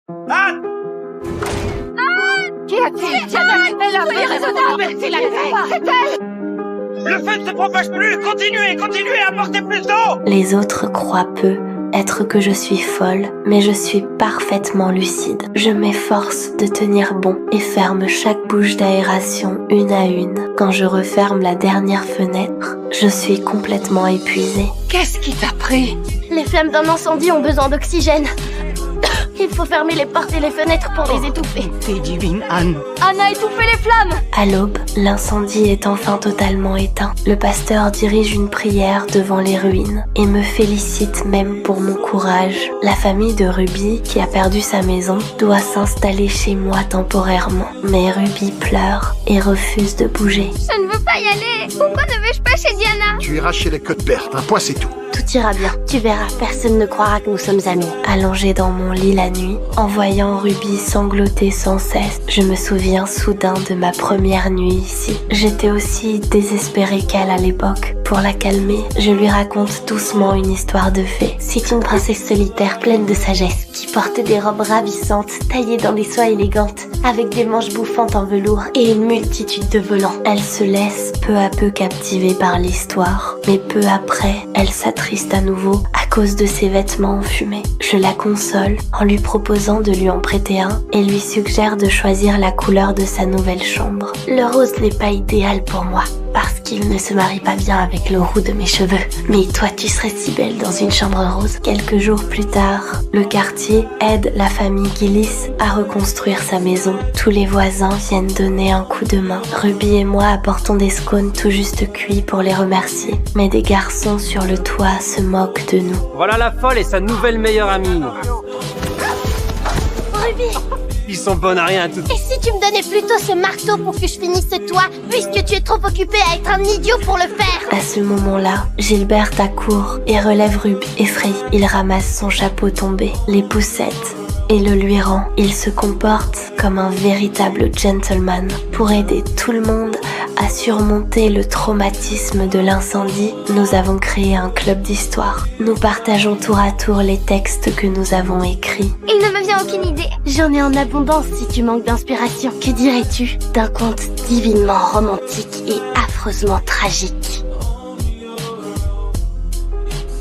Ah! Qui a-t-il? Diana, elle a fait raisonnable. C'est la grève. Le feu ne se propage plus! Continuez, apportez plus d'eau! Les autres croient peu être que je suis folle, mais je suis parfaitement lucide. Je m'efforce de tenir bon et ferme chaque bouche d'aération une à une. Quand je referme la dernière fenêtre, je suis complètement épuisée. Qu'est-ce qui t'a pris? Les flammes d'un incendie ont besoin d'oxygène. Il faut fermer les portes et les fenêtres pour les étouffer. T'es divine, Anne. Anne a étouffé les flammes! À l'aube, l'incendie est enfin totalement éteint. Le pasteur dirige une prière devant les ruines et me félicite même pour mon courage. La famille de Ruby, qui a perdu sa maison, doit s'installer chez moi temporairement. Mais Ruby pleure et refuse de bouger. Je ne veux pas y aller! Pourquoi ne vais-je pas chez Diana? Tu iras chez les Cuthbert, un point c'est tout. Tout ira bien. Tu verras, personne ne croira que nous sommes amis. Allongée dans mon lit la nuit, en voyant Ruby sangloter sans cesse, je me souviens soudain de ma première nuit ici. J'étais aussi désespérée qu'elle à l'époque. Pour la calmer, je lui raconte doucement une histoire de fée. C'est une princesse solitaire pleine de sagesse, qui portait des robes ravissantes, taillées dans des soies élégantes, avec des manches bouffantes en velours et une multitude de volants. Elle se laisse peu à peu captiver par l'histoire, mais peu après, elle s'attriste à nouveau à cause de ses vêtements enfumés. Je la console en lui proposant de lui en prêter un et lui suggère de choisir la couleur de sa nouvelle chambre. Le rose n'est pas idéal pour moi, parce qu'il ne se marie pas bien avec le roux de mes cheveux. Mais toi, tu serais si belle dans une chambre rose. Quelques jours plus tard, le quartier aide la famille Gillis à reconstruire sa maison. Tous les voisins viennent donner un coup de main. Ruby et moi apportons des scones tout juste cuits pour les remercier. Mais des garçons sur le toit se moquent de nous. Voilà la folle et sa nouvelle meilleure amie. Ruby! Ils sont bonnes à rien toutes. Et si tu me donnais plutôt ce marteau pour que je finisse ce toit, puisque tu es trop occupé à être un idiot pour le faire? À ce moment-là, Gilbert accourt et relève Ruby. Effrayé, il ramasse son chapeau tombé, les poussette et le lui rend. Il se comporte comme un véritable gentleman. Pour aider tout le monde à surmonter le traumatisme de l'incendie, nous avons créé un club d'histoire. Nous partageons tour à tour les textes que nous avons écrits. Il ne me vient aucune idée. J'en ai en abondance si tu manques d'inspiration. Que dirais-tu d'un conte divinement romantique et affreusement tragique?